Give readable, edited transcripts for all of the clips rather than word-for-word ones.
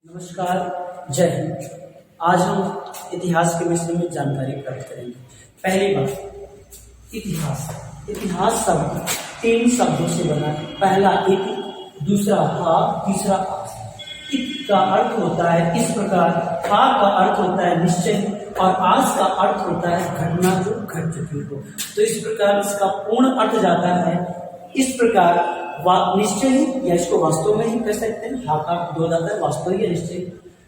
नमस्कार, जय हिंद। आज हम इतिहास के विषय में जानकारी प्राप्त करेंगे। पहली बात, इतिहास। इतिहास शब्द 3 शब्दों से बना है। पहला इति, दूसरा हा, तीसरा आस। इत का अर्थ होता है इस प्रकार, हा का अर्थ होता है निश्चय और आस का अर्थ होता है घटना जो घट चुकी हो। तो इस प्रकार इसका पूर्ण अर्थ जाता है इस प्रकार, निश्चय ही या इसको वास्तव में ही कह सकते हैं। हा का दो जाता है वास्तव या निश्चय,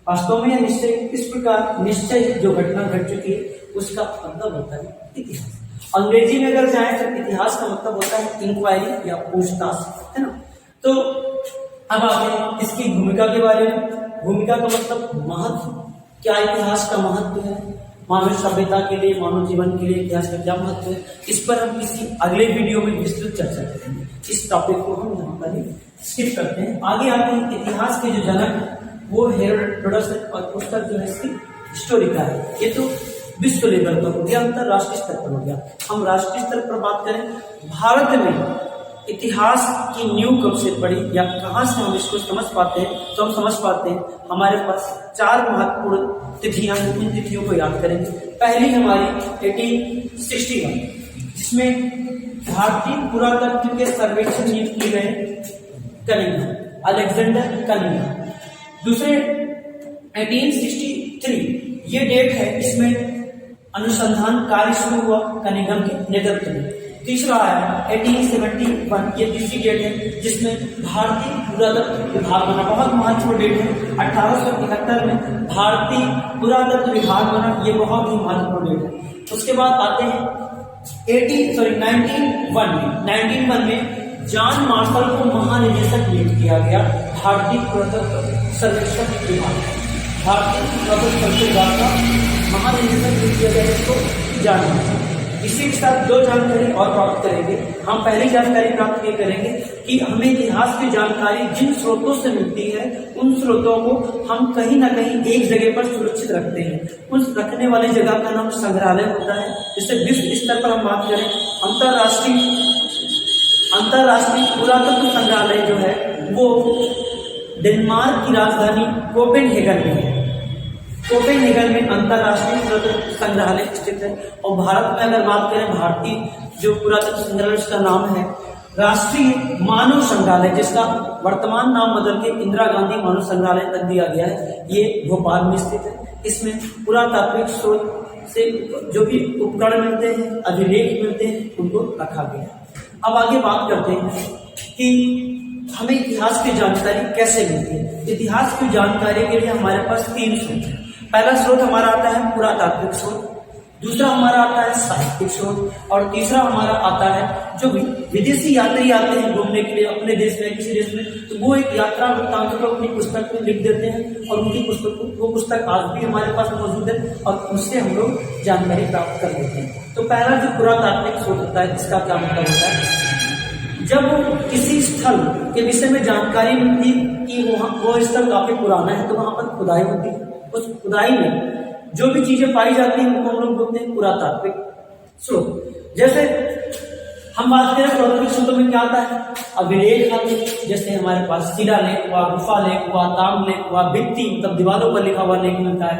वास्तव में या निश्चय। इस प्रकार निश्चय जो घटना घट चुकी है उसका मतलब होता है इतिहास। अंग्रेजी में अगर जाए तो इतिहास का मतलब होता है इंक्वायरी या पूछताछ, है ना। तो अब आगे इसकी भूमिका के बारे में। भूमिका का मतलब महत्व, क्या इतिहास का महत्व है मानव सभ्यता के लिए, मानव जीवन के लिए इतिहास का क्या महत्व है, इस पर हम किसी अगले वीडियो में विस्तृत चर्चा करेंगे। इस टॉपिक को हम यहाँ पर ही स्किप करते हैं। आगे आते हैं इतिहास के जो जनक वो हेरोडोटस और पुस्तक जो है इसकी हिस्टोरिका है। ये तो विश्व लेवल पर हो गया, अंतरराष्ट्रीय स्तर पर हो गया। हम राष्ट्रीय स्तर पर बात करें, भारत में इतिहास की नींव कब से पड़ी या कहां से हम इसको समझ पाते हैं, तो हम समझ पाते हैं हमारे पास 4 महत्वपूर्ण तिथियां, इन तिथियों को याद करेंगे। पहली हमारी 1861, जिसमें भारतीय पुरातत्व के सर्वेक्षण नियुक्त किए गए कनिंघम, अलेक्जेंडर कनिंघम। दूसरे 1863 ये डेट है, इसमें अनुसंधान कार्य शुरू हुआ कनिंघम के नेतृत्व में। तीसरा आया 1871, ये तीसरी डेट है जिसमें भारतीय पुरातत्व विभाग बना। बहुत महत्वपूर्ण डेट है। 1871 में भारतीय पुरातत्व विभाग बना, ये बहुत ही महत्वपूर्ण डेट है। उसके बाद आते हैं 1901 में जॉन मार्शल को महानिदेशक नियुक्त किया गया भारतीय पुरातत्व सर्वेक्षण विभाग। भारतीय पुरातत्व सर्वेक्षण विभाग का महानिदेशक नियुक्त किया गया, इसको जॉन। इसी के साथ 2 जानकारी और प्राप्त करेंगे। हम पहली जानकारी प्राप्त ये करेंगे कि हमें इतिहास की जानकारी जिन स्रोतों से मिलती है उन स्रोतों को हम कहीं ना कहीं एक जगह पर सुरक्षित रखते हैं। उस रखने वाली जगह का नाम संग्रहालय होता है। जैसे विश्व स्तर पर हम बात करें, अंतरराष्ट्रीय पुरातत्व संग्रहालय जो है वो डेनमार्क की राजधानी कोपेनहेगन में है। कोपेनहेगन में अंतरराष्ट्रीय पुरातत्व संग्रहालय स्थित है। और भारत में अगर बात करें, भारतीय जो पुरातत्व संग्रहालय का नाम है राष्ट्रीय मानव संग्रहालय, जिसका वर्तमान नाम बदल के इंदिरा गांधी मानव संग्रहालय तक दिया गया है। ये भोपाल में स्थित है। इसमें पुरातात्विक स्रोत से जो भी उपकरण मिलते हैं, अभिलेख मिलते हैं, उनको रखा गया है। अब आगे बात करते हैं कि हमें इतिहास की जानकारी कैसे मिलती है। इतिहास की जानकारी के लिए हमारे पास 3 स्रोत हैं। पहला स्रोत हमारा आता है पुरातात्विक स्रोत, दूसरा हमारा आता है साहित्यिक स्रोत और तीसरा हमारा आता है जो भी विदेशी यात्री आते हैं घूमने के लिए अपने देश में किसी देश में, तो वो एक यात्रा वृत्तांत को अपनी पुस्तक में लिख देते हैं और उनकी वो पुस्तक आज भी हमारे पास मौजूद है और उससे हम लोग जानकारी प्राप्त कर लेते हैं। तो पहला जो पुरातात्विक स्रोत होता है, इसका क्या मतलब होता है, जब किसी स्थल के विषय में जानकारी मिलती कि वो स्थल काफी पुराना है तो वहां पर खुदाई होती है। उस खुदाई में जो भी चीजें पाई जाती हैं उनको हम लोग बोलते हैं पुरातात्विक स्रोत। जैसे हम बात करें पुरातात्विक स्रोतों में क्या आता है, अभिलेख आते हैं। जैसे हमारे पास शिलालेख हुआ, गुफा लेख हुआ, ताम्रलेख हुआ, भित्ति मतलब दीवारों पर लिखा हुआ लेख मिलता है।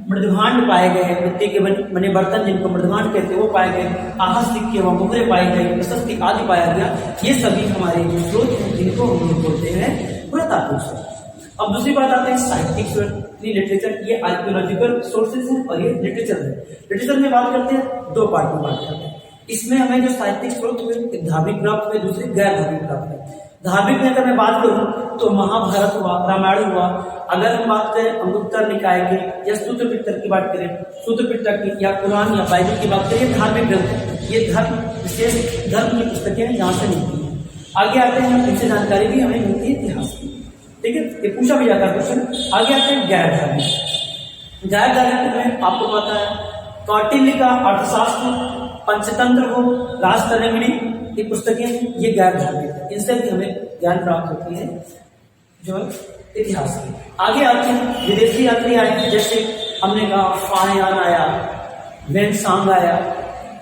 मृदभांड पाए गए हैं, मिट्टी के बने बर्तन जिनको मृदभांड कहते हैं वो पाए गए, आहस सिक्के व मुहरे पाए गए, प्रशस्ति आदि पाया गया। ये सभी हमारे जो स्रोत हैं जिनको हम लोग बोलते हैं पुरातात्विक स्रोत। अब दूसरी बात आते हैं साहित्यिक स्रोत, लिटरेचर। ये आर्कियोलॉजिकल सोर्सेज हैं और ये लिटरेचर है। लिटरेचर में बात करते हैं, 2 पार्ट में बात करते हैं। इसमें हमें जो साहित्यिक स्रोत हुए, एक धार्मिक प्राप्त हुए, दूसरे गैर धार्मिक प्राप्त हुए। धार्मिक में अगर मैं बात करूं तो महाभारत हुआ, रामायण हुआ। अगर हम बात करें अंगुत्तर निकाय की या सूत्र पिटक की बात करें, सूत्र पिटक की या कुरान या बाइबल की बात करें, धार्मिक ग्रंथ है। ये धर्म विशेष धर्म की पुस्तकें हैं, यहाँ से मिलती है। आगे आते हैं, इनसे जानकारी भी हमें मिलती है इतिहास की, ठीक है। ये पूछा भी जाता है क्वेश्चन। आगे आते हैं गैर धार्मिक। गैर धार्मिक में आपको पता है कौटिल्य का अर्थशास्त्र, पंचतंत्र हो, राजतरंगिणी, ये पुस्तकें ये गैर धार्मिक है। इनसे भी हमें ज्ञान प्राप्त होती है जो इतिहास की। आगे आते हैं विदेशी यात्री आए, जैसे हमने कहा फाहियान आया, वेनसांग आया,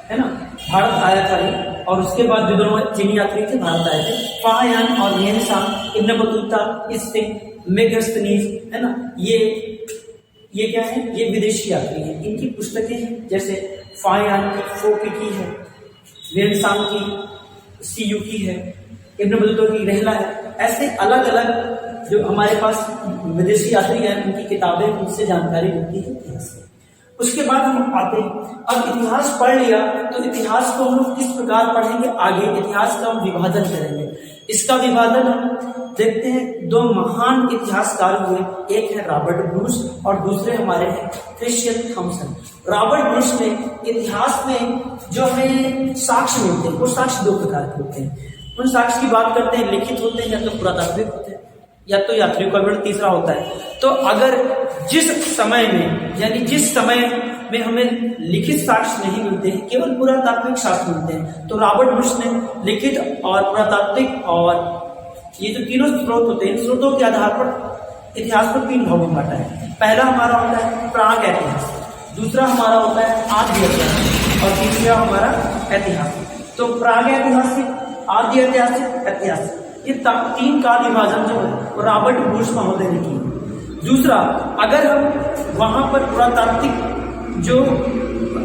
है ना, भारत आया था ये। और उसके बाद जो 2 चीनी यात्री थे भारत आए थे, फाहियान और वेनसांग, इब्न बतूता, इससे मेगास्थनीज, है ना, ये क्या है, ये विदेशी यात्री हैं। इनकी पुस्तकें हैं जैसे फायान की, फोके की है, वेनसांग की, सीयू की है, इब्न बतूता की रहला है। ऐसे अलग अलग जो हमारे पास विदेशी यात्री हैं उनकी किताबें, उनसे जानकारी मिलती है इतिहास से। उसके बाद हम आते हैं, अब इतिहास पढ़ लिया तो इतिहास को हम लोग किस प्रकार पढ़ेंगे आगे, इतिहास का हम विभाजन करेंगे। इसका विभाजन हम देखते हैं, दो महान इतिहासकार हुए, एक है रॉबर्ट ब्रूस और दूसरे हमारे हैं क्रिश्चियन थॉमसन। रॉबर्ट ब्रूस ने इतिहास में जो हमें साक्ष्य मिलते हैं वो साक्ष्य दो प्रकार के होते हैं। उन साक्ष्य की बात करते हैं, लिखित होते हैं या तो पुरातात्विक होते हैं या तो यात्रियों का विवरण, तीसरा होता है। तो अगर जिस समय में, यानी जिस समय में हमें लिखित साक्ष्य नहीं मिलते हैं, केवल पुरातात्विक साक्ष्य मिलते हैं, तो रॉबर्ट ब्रूस ने लिखित और पुरातात्विक और ये जो तीनों स्रोत होते हैं, स्रोतों के आधार पर इतिहास को तीन भागों में बांटा है। पहला हमारा होता है प्राग ऐतिहास, दूसरा हमारा होता है आदि ऐतिहासिक और तीसरा हमारा ऐतिहासिक। तो प्राग ऐतिहासिक, आदि ऐतिहासिक, ऐतिहासिक, ये तीन काल विभाजन जो है रॉबर्ट ब्रूस महोदय ने की। दूसरा, अगर हम वहां पर पुरातात्विक जो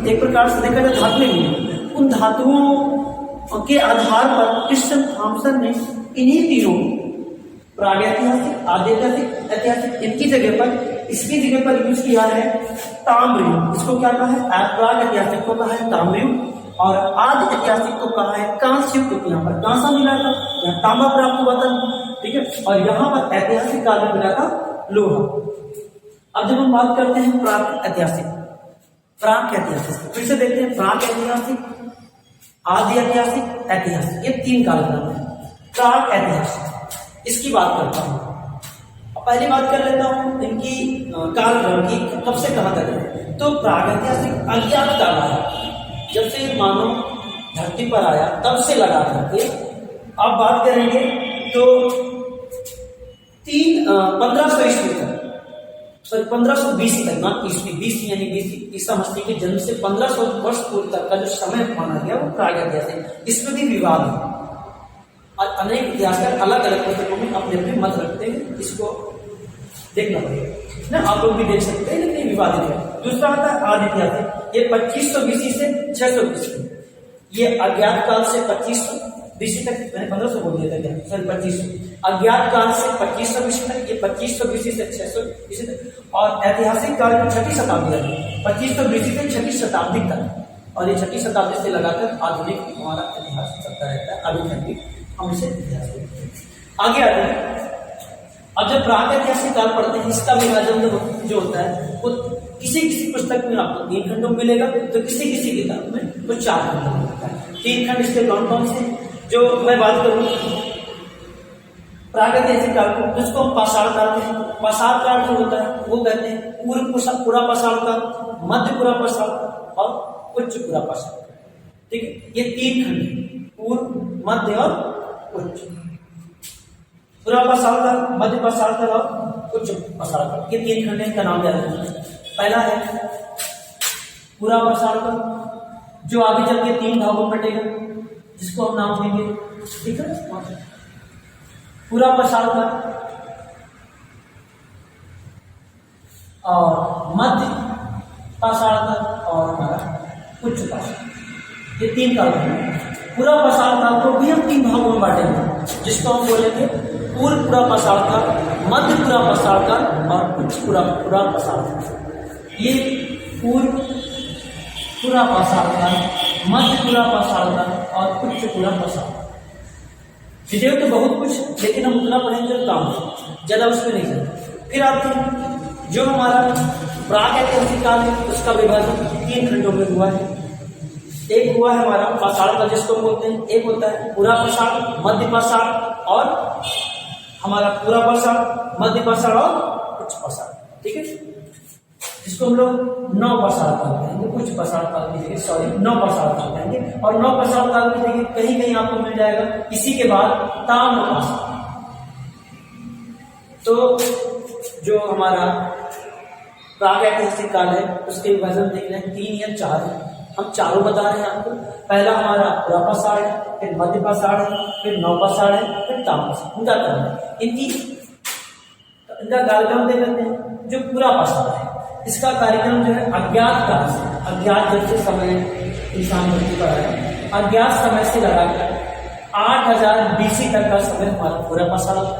एक प्रकार से देखा जाए धातुएं हैं, उन धातुओं के आधार पर क्रिश्चियन थॉमसन ने इन्हीं तीनों प्राग ऐतिहासिक, आदि ऐतिहासिक, ऐतिहासिक, इनकी जगह पर, इसकी जगह पर यूज किया है ताम्रयुग। इसको क्या कहा है, प्राग ऐतिहासिक को कहा है ताम्रयुग और आदि ऐतिहासिक को कहा है कांस्य युग, क्योंकि यहाँ पर कांसा मिला था, यहाँ तांबा प्राप्त हुआ था, ठीक है, और यहाँ पर ऐतिहासिक काल में मिला था लोहा। अब जब हम बात करते हैं प्राग ऐतिहासिक, प्राग ऐतिहासिक, फिर से देखते हैं प्राग ऐतिहासिक, आदि ऐतिहासिक, ऐतिहासिक, ये तीन कालक्रम है। प्राग ऐतिहासिक, इसकी बात करता हूँ। पहली बात कर लेता हूँ इनकी कालक्रम की, कब से कहां तक है। तो प्राग ऐतिहासिक अज्ञात काल है, जब से मानव धरती पर आया तब से लगा करके। अब बात करेंगे तो 1500 ईस्वी तक, सॉरी 1520 तक, ना ईस्वी, 20 यानी 20 ईसा मसीह के जन्म से 1500 वर्ष पूर्व तक का जो समय माना गया वो प्राग ऐतिहासिक। इसमें भी विवाद है और अनेक इतिहासकार अलग अलग पुस्तकों में अपने अपने मत रखते हैं, इसको देखना पड़ेगा ना, आप लोग भी देख सकते हैं, लेकिन विवादित है। दूसरा आता है आदि ऐतिहासिक, ये 2500 BC से 600 BC, ये अज्ञात काल से 2500 BC तक, मैंने 1500 बोल दिया था क्या, सॉरी 2500, अज्ञात काल से 2500 BC तक, ये 2500 BC से 600 BC तक, और ऐतिहासिक काल की 6वीं शताब्दी है, 2500 BC से 6वीं शताब्दी तक, और ये 6वीं शताब्दी से लगाकर आधुनिक हमारा इतिहास चलता रहता है, अभी तक भी हम इसे इतिहास बोलते हैं। आगे आते हैं, अब जब प्राग ऐतिहासिक काल पढ़ते हैं, इसका विभाजन जो होता है वो किसी किसी पुस्तक में आपको 3 खंडों में मिलेगा, तो किसी किसी किताब में वो 4 खंडों में मिलता है। 3 खंड इसके कौन कौन से, जो मैं बात करूँ प्राग ऐतिहासिक काल को, जिसको हम पाषाण काल कहते हैं। पाषाण काल जो होता है वो कहते हैं पूरा पाषाण काल, मध्य पूरा पाषाण काल और उच्च पूरा पाषाण काल, ठीक है। ये 3 खंड, पूर्व, मध्य और उच्च। पूरा पाषाण काल, मध्य पाषाण काल और उच्च पाषाण काल, ये 3 खंड का नाम याद रखना है। पहला है पूरा पाषाण काल, जो आगे चल के 3 भागों में बटेगा, जिसको हम नाम देंगे, ठीक है, पूरा पाषाण काल और मध्य पाषाण काल और हमारा उच्च पाषाण, ये 3 काल हैं। पूरा पाषाण काल को भी हम 3 भागों में बांटेंगे, जिसको हम बोलेंगे पूर्व पूरा पाषाण काल, मध्य पूरा पाषाण काल और उच्च पूरा पाषाण काल। ये पूर्व पूरा पाषाण काल, मध्य पूरा पाषाण काल और उच्च पूरा पाषाण काल। विषय तो बहुत कुछ, लेकिन हम उतना पढ़ेंगे तो काम है, ज्यादा उसमें नहीं जाए। फिर आते हैं जो हमारा प्राग ऐतिहासिक काल है, उसका विभाजन 3 खंडों में हुआ है। एक हुआ है हमारा पाषाण काल, जिसको बोलते हैं, एक होता है पूरा पाषाण, मध्य पाषाण और हमारा पूरा पाषाण, मध्य पाषाण और उच्च पाषाण, ठीक है, जिसको हम लोग 9 पाषाण काल कहेंगे, उच्च पाषाण काल की जगह, सॉरी 9 पाषाण काल कहेंगे। और 9 पाषाण काल की जगह कहीं कहीं आपको मिल जाएगा इसी के बाद ताम्र पाषाण। तो जो हमारा प्राग ऐतिहासिक काल है उसके विभाजन देख रहे हैं 3 या 4 है, हम चारों बता रहे हैं आपको। पहला हमारा पूरा पाषाण है, फिर मध्य पाषाण है, फिर 9 पाषाण है, फिर ताम्र पाषाण, उनका क्रम है। इनकी इनका कार्यक्रम देख लेते हैं। जो पूरा पाषाण है इसका कार्यक्रम जो है अज्ञात काल से, अज्ञात जब से समय इंसान मृत्यु पर आया, अज्ञात समय से लगाकर 8000 BC तक का समय हमारा पूरा पाषाण है।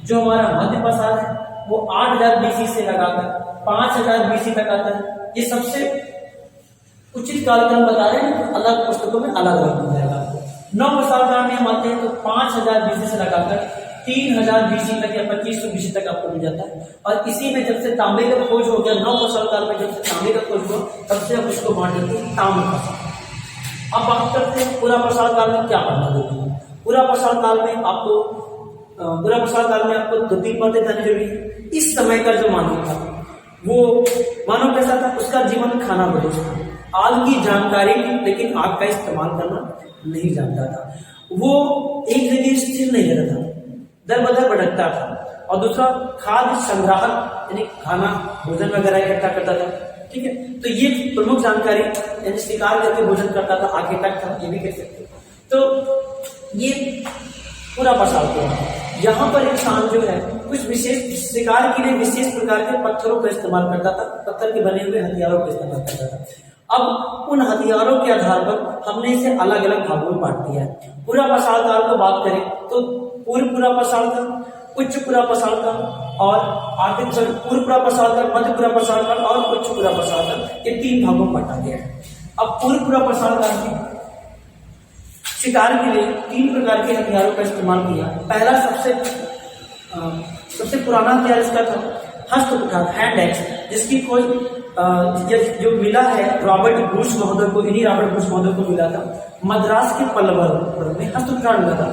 जो हमारा मध्य पाषाण है वो 8000 BC से लगाकर 5000 BC तक आता है। ये सबसे उचित कार्यक्रम बता रहे हैं, तो अलग पुस्तकों में अलग अलग मिल जाएगा आपको। नौ पाषाण काल में हम आते हैं तो 5000 BC से लगाकर 3000 BC तक या 2500 BC तक आपको मिल जाता है। और इसी में जब से तांबे का खोज हो गया, नौ पाषाण काल में जब से तांबे का खोज हुआ, तब से हम उसको बांट देते हैं ताम्र पाषाण। अब बात करते हैं पूरा पाषाण काल में क्या पढ़ना देते हैं। पूरा पाषाण काल में आपको पूरा पाषाण काल में आपको 2-3 बातें जाननी जरूरी है। इस समय का जो मानव था वो मानव कैसा था, उसका जीवन खाना बदोश था। आग की जानकारी थी लेकिन आग का इस्तेमाल करना नहीं जानता था। वो एक जगह स्थिर नहीं रहता था, दर बदर भटकता था। और दूसरा खाद्य संग्राहक यानी खाना भोजन वगैरह इकट्ठा करता था। ठीक है, तो ये प्रमुख जानकारी यानी शिकार करके भोजन करता था, आगे तक था, ये भी कह सकते। तो ये पूरा पाषाण काल है। यहाँ पर इंसान जो है कुछ विशेष शिकार के लिए विशेष प्रकार के पत्थरों का इस्तेमाल करता था, पत्थर के बने हुए हथियारों का इस्तेमाल करता था। अब उन हथियारों के आधार पर हमने इसे अलग अलग भागों में बांट दिया है। पूरा पाषाण काल को बात करें तो पूर्व पाषाण काल, उच्च पूरा पाषाण काल और पूर्व पाषाण काल, मध्य पूरा पाषाण काल और उच्च पूरा पाषाण काल, ये 3 भागों में बांटा गया है। अब पूर्व पाषाण काल में शिकार के लिए 3 प्रकार के हथियारों का इस्तेमाल किया। पहला सबसे पुराना हथियार इसका था हस्त कुठार, हैंड एक्स, जिसकी खोज जो मिला है रॉबर्ट ब्रूस महोदय को, इन्हीं रॉबर्ट ब्रूस महोदय को मिला था। मद्रास के पल्लवर में हस्त कुठार मिला था।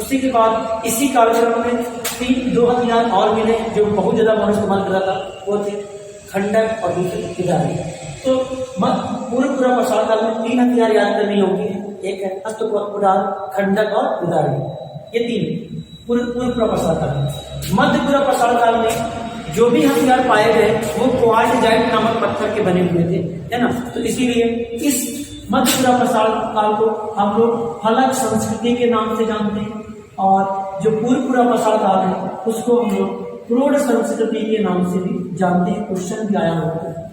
उसी के बाद इसी कार्यक्रम में 2 हथियार और मिले जो बहुत ज्यादा मानव इस्तेमाल कर रहा था, वो थे खंडक और दूसरे कुदारी। तो पूरा पाषाण काल में 3 हथियार याद करनी होगी। एक है हस्त कुठार, खंडक और कुदारी, ये 3 पूर्व पाषाण काल में। मध्य पूरा पाषाण काल में जो भी हथियार पाए गए वो क्वार्टजाइट नामक पत्थर के बने हुए थे, है ना। तो इसीलिए इस मध्य पूरा पाषाण काल को हम लोग फलक संस्कृति के नाम से जानते हैं, और जो पूरा पाषाण काल है उसको हम लोग प्रौढ़ संस्कृति के नाम से भी जानते हैं। क्वेश्चन भी आया होता है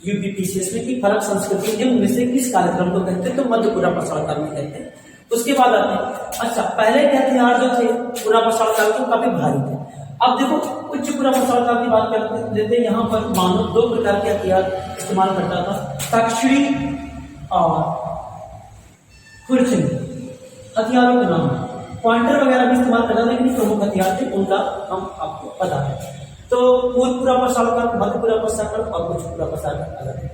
यूपीपीसीएस में कि फलक संस्कृति में से किस कार्यक्रम को कहते हैं, तो मध्य पूरा पाषाण काल में कहते हैं। उसके बाद आते हैं, अच्छा पहले के हथियार जो थे पूरा पाषाण काल के काफी भारी थे। अब देखो उच्च पूरा पाषाण काल की बात करते देते, यहाँ पर मानव 2 प्रकार के हथियार इस्तेमाल करता था, तक्षुरी और खुरचनी। हथियारों के नाम पॉइंटर वगैरह भी इस्तेमाल करता था, लेकिन प्रमुख हथियार थे उनका हम आपको बता दें। तो पूरा पाषाण काल, मध्य पूरा पाषाण काल और उच्च पूरा पाषाण काल अलग है।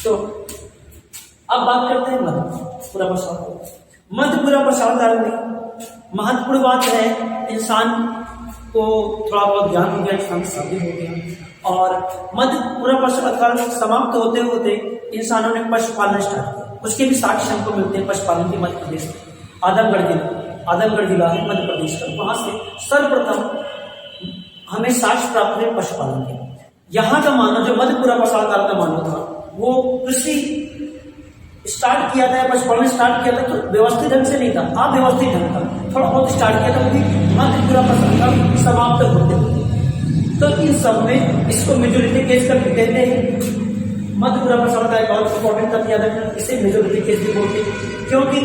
तो अब बात करते हैं मध्य पूरा पाषाण काल। मध्य पूरा पाषाण काल में महत्वपूर्ण बात है, इंसान को थोड़ा बहुत ज्ञान हो गया, इंसान शादी हो गया, और मध्य पूरा पाषाण काल समाप्त होते होते इंसानों ने पशुपालन स्टार्ट किया। उसके भी साक्ष्य हमको मिलते हैं पशुपालन के मध्य प्रदेश में। आदमगढ़ जिला है मध्य प्रदेश का, वहां से सर्वप्रथम हमें साक्ष्य प्राप्त हुए पशुपालन के। यहाँ का मानव जो मध्य पूरा पाषाण काल का मानव था वो कृषि स्टार्ट किया था, पशुपालन स्टार्ट किया था, तो व्यवस्थित ढंग से नहीं था, अव्यवस्थित ढंग था, थोड़ा बहुत स्टार्ट किया था, वो भी मध्य पूरा पाषाण काल समाप्त होते होते। तो इन सब में इसको मेजोरिटी केस करके कहते हैं। मध्य पूरा पाषाण का एक और इंपॉर्टेंट तथ्य याद रखना, इसे मेजोरिटी केस भी बोलते हैं, क्योंकि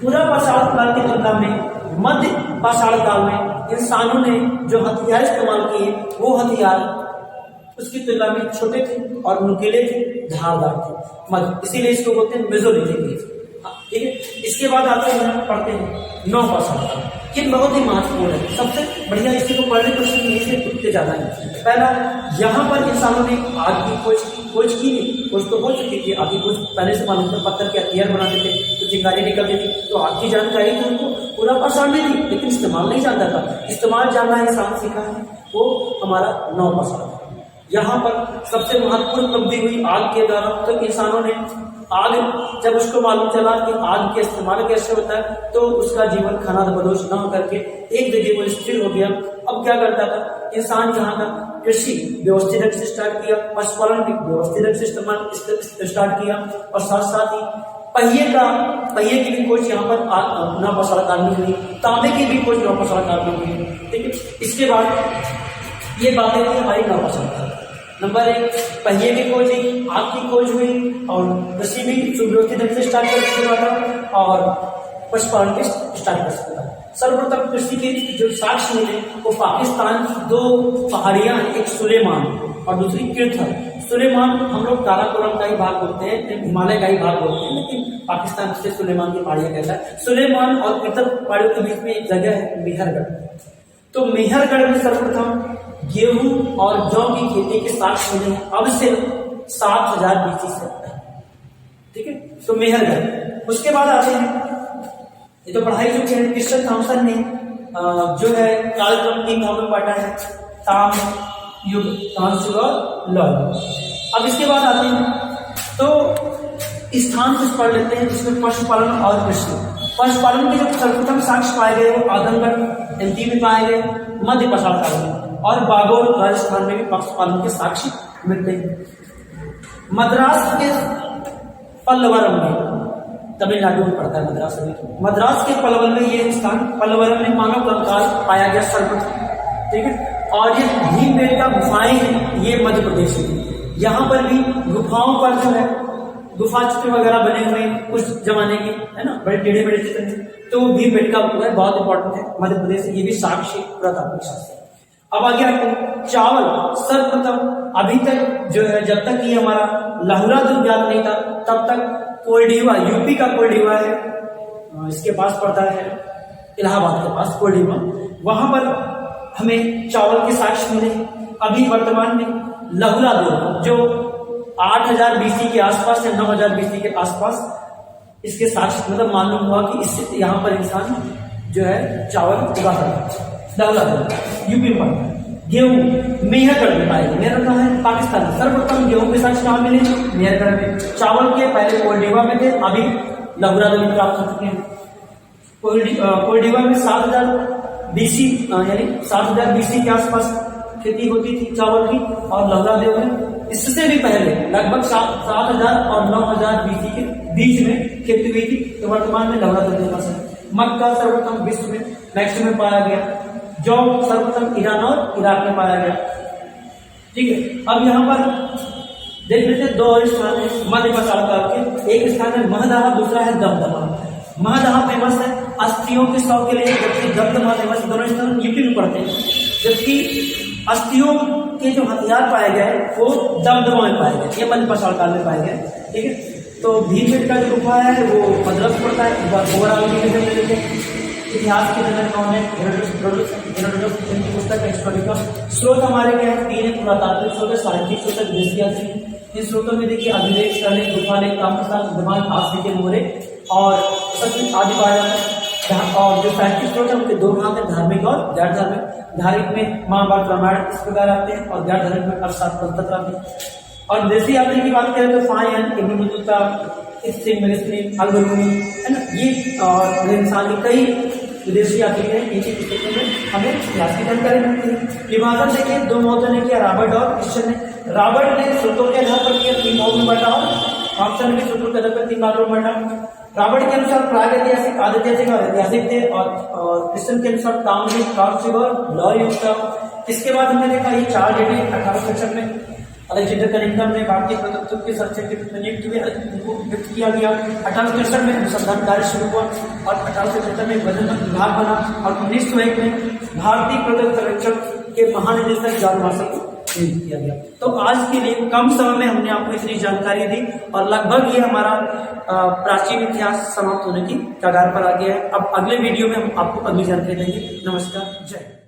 पूरा पाषाण काल की तुलना में मध्य पाषाण काल में इंसानों ने जो हथियार इस्तेमाल किए वो हथियार उसकी तुलना में छोटे थे और नुकीले थे, धारदार थे, मध्य, इसीलिए इसको बोलते हैं मेजोरिटी केस। ठीक है, इसके बाद आते हैं पढ़ते हैं 9 पाषाण काल। ये बहुत ही महत्वपूर्ण है, सबसे बढ़िया इसी को पढ़ने क्वेश्चन यहीं से पूछते ज्यादा है। पहला, यहाँ पर इंसानों ने आग की खोज की नहीं, खोज तो हो चुकी थी, आग की खोज पहले से मालूम था, पत्थर के हथियार बनाते थे तो चिंगारी निकलती थी, तो आग की जानकारी तो उनको पूरा पाषाण में थी, लेकिन इस्तेमाल नहीं जानता था। इस्तेमाल जानना इंसान सीखा है, वो हमारा 9 पाषाण। यहाँ पर सबसे महत्वपूर्ण उपलब्धि हुई आग के द्वारा, तो इंसानों ने आग, जब उसको मालूम चला कि आग के इस्तेमाल कैसे होता है, तो उसका जीवन खाना बदोश न करके एक जगह वो स्थिर हो गया। अब क्या करता था इंसान, यहाँ का कृषि व्यवस्थित ढंग से स्टार्ट किया, पशुपालन भी व्यवस्थित ढंग से स्टार्ट किया, और साथ साथ ही पहिए की भी खोज यहाँ पर नौपाषाण काल में हुई, तांबे की भी खोज नौपाषाण काल में हुई। ठीक है, इसके बाद ये बातें थी हमारी नौपाषाण काल। नंबर 1 पहिए की खोज हुई, आग की खोज हुई और कृषि भी सुव्यवस्थित ढंग से स्टार्ट कर चुका था और पशुपालन के स्टार्ट कर चुका था। सर्वप्रथम कृषि के जो साक्ष्य मिले वो पाकिस्तान की 2 पहाड़ियां, एक सुलेमान और दूसरी किरथल। सुलेमान हम लोग काराकोरम का ही भाग बोलते हैं, हिमालय का ही भाग बोलते हैं, लेकिन पाकिस्तान से सुलेमान की पहाड़ियां कहता है। सुलेमान और किरथल पहाड़ियों के बीच में एक जगह है मेहरगढ़। तो मेहरगढ़ में सर्वप्रथम गेहूं और जौ की खेती के साक्ष्य मिले हैं, अब से 7000 BC से। ठीक है, तो मेहरगढ़। उसके बाद आते हैं, ये तो पढ़ाई चुके हैं, क्रिश्चियन थॉमसन ने जो है कालक्रम 3 भागों में बांटा है, ताम युग, ताम्र युग और लौह। अब इसके बाद आते हैं तो स्थान कुछ पढ़ लेते हैं जिसमें पशुपालन और कृषि। पशुपालन के जो सर्वप्रथम साक्ष्य पाए गए वो आदमगढ़ MP में पाए गए, मध्य पाषाण काल में, और बागोर राजस्थान में भी पशुपालन के साक्ष्य मिलते हैं। मद्रास के पल्लवरम में, तमिलनाडु में पड़ता है मद्रास में, मद्रास के पल्लवन में ये स्थान, पल्लवरम में मानव कंकाल पाया गया सर्वप्रथम। ठीक है, और ये भीमबेटका गुफाएं हैं, ये मध्य प्रदेश में। यहाँ पर भी गुफाओं पर जो है गुफा चित्र वगैरह बने हुए हैं उस जमाने के, है ना, बड़े टेढ़े मेढ़े चित्र हैं, तो भीमबेटका हुआ है, बहुत इंपॉर्टेंट है मध्य प्रदेश। ये भी साक्ष्य पुरातात्विक शास्त्र। अब आगे आते हैं चावल। सर्वप्रथम अभी तक जो है, जब तक ये हमारा लहुरा दुर्ग ज्ञात नहीं था तब तक कोल्डीवा, यूपी का कोल्डीवा है, इसके पास पड़ता है इलाहाबाद के पास कोल्डीवा, वहां पर हमें चावल के साक्ष्य मिले। अभी वर्तमान में लहुरा दुर्ग जो 8000 BC के आसपास या 9000 BC के आसपास इसके साक्ष्य मतलब मालूम हुआ कि इससे यहाँ पर इंसान जो है चावल उगाता है। लहुरा दुर्ग यूपी में। गेहूं मेहरगढ़ में पाए गए, मेहरगढ़ है पाकिस्तान में। सर्वप्रथम गेहूं के साक्ष्य कहाँ मिले? मेहरगढ़ में। चावल के पहले कोल्डीवा में थे, अभी लहुरा दुर्ग में प्राप्त हो चुके हैं। कोल्डीवा में 7000 BC यानी 7000 BC के आसपास खेती होती थी चावल की, और लहुरा देव में इससे भी पहले लगभग 7000 और 9000 BC के बीच में खेती हुई थी। तो वर्तमान में लहुरा देव के पास है। मक्का सर्वप्रथम विश्व में मैक्सिमम पाया गया। जौ सर्वप्रथम ईरान और इराक में पाया गया। ठीक है, अब यहाँ पर देख लेते हैं 2 और स्थान है मध्य पाषाण काल के। एक स्थान है महदहा, दूसरा है दमदमा। महदहा फेमस है अस्थियों के शव के लिए, जबकि दमदमा फेमस, दोनों स्थान यूपी में पड़ते हैं। जबकि अस्थियों के जो हथियार पाए गए वो दमदमा में पाए गए, ये मध्य पाषाण काल में पाए गए। ठीक है, तो भीमबेटका जो गुफा है वो मद्रास पड़ता है। इतिहास के जनक कौन है? हेरोडोटस की पुस्तक हिस्टोरिकल। स्रोत हमारे क्या है? 3 पुरातात्विक स्रोत, साहित्यिक स्रोत, विदेशी। इन स्रोतों में देखिए अभिलेख, शिलालेख, गुफालेख, ताम्रशास्त्र, दिवान, आस्तिक के मोहरे और सचिव आदि पाया जाता है। और जो साहित्यिक स्रोत है उनके 2 भाग हैं, धार्मिक और गैर धार्मिक। धार्मिक में महाभारत रामायण इस प्रकार आते हैं और गैर धार्मिक में अर्थशास्त्र आते हैं। और विदेशी यात्री की बात करें तो फायन, इब्न बतूता, अलबरूनी, है ना, ये और इंसान के कई विदेशी यात्री हैं। इनकी पुस्तकों में हमें इतिहास की जानकारी मिलती है। विभाजन देखिए 2 मौतों ने किया, रॉबर्ट और क्रिश्चियन ने। रॉबर्ट ने स्रोतों के आधार पर किया, 3 भागों में बांटा, और थॉमसन ने स्रोतों के आधार पर 3 भागों में बांटा। रॉबर्ट के अनुसार प्रागैतिहासिक, आदिऐतिहासिक और ऐतिहासिक थे, और क्रिश्चियन के अनुसार ताम्र युग, कांस्य युग और लौह युग था। इसके बाद हमने देखा ये 4 डेटें 1866 में अलेक्जेंडर कनिंघम ने भारतीय प्रत्युत्तर के सर्चे के रूप में नियुक्त किया गया। 1863 में अनुसंधान कार्य शुरू हुआ और 1877 में वन विभाग बना, और 1901 में भारतीय प्रत्युत्तर सर्वेक्षण के महानिदेशक जॉन मार्शल को नियुक्त किया गया। तो आज के लिए कम समय में हमने आपको इतनी जानकारी दी, और लगभग ये हमारा प्राचीन इतिहास समाप्त होने की कगार पर आ गया है। अब अगले वीडियो में हम आपको अगली जानकारी देंगे। नमस्कार, जय।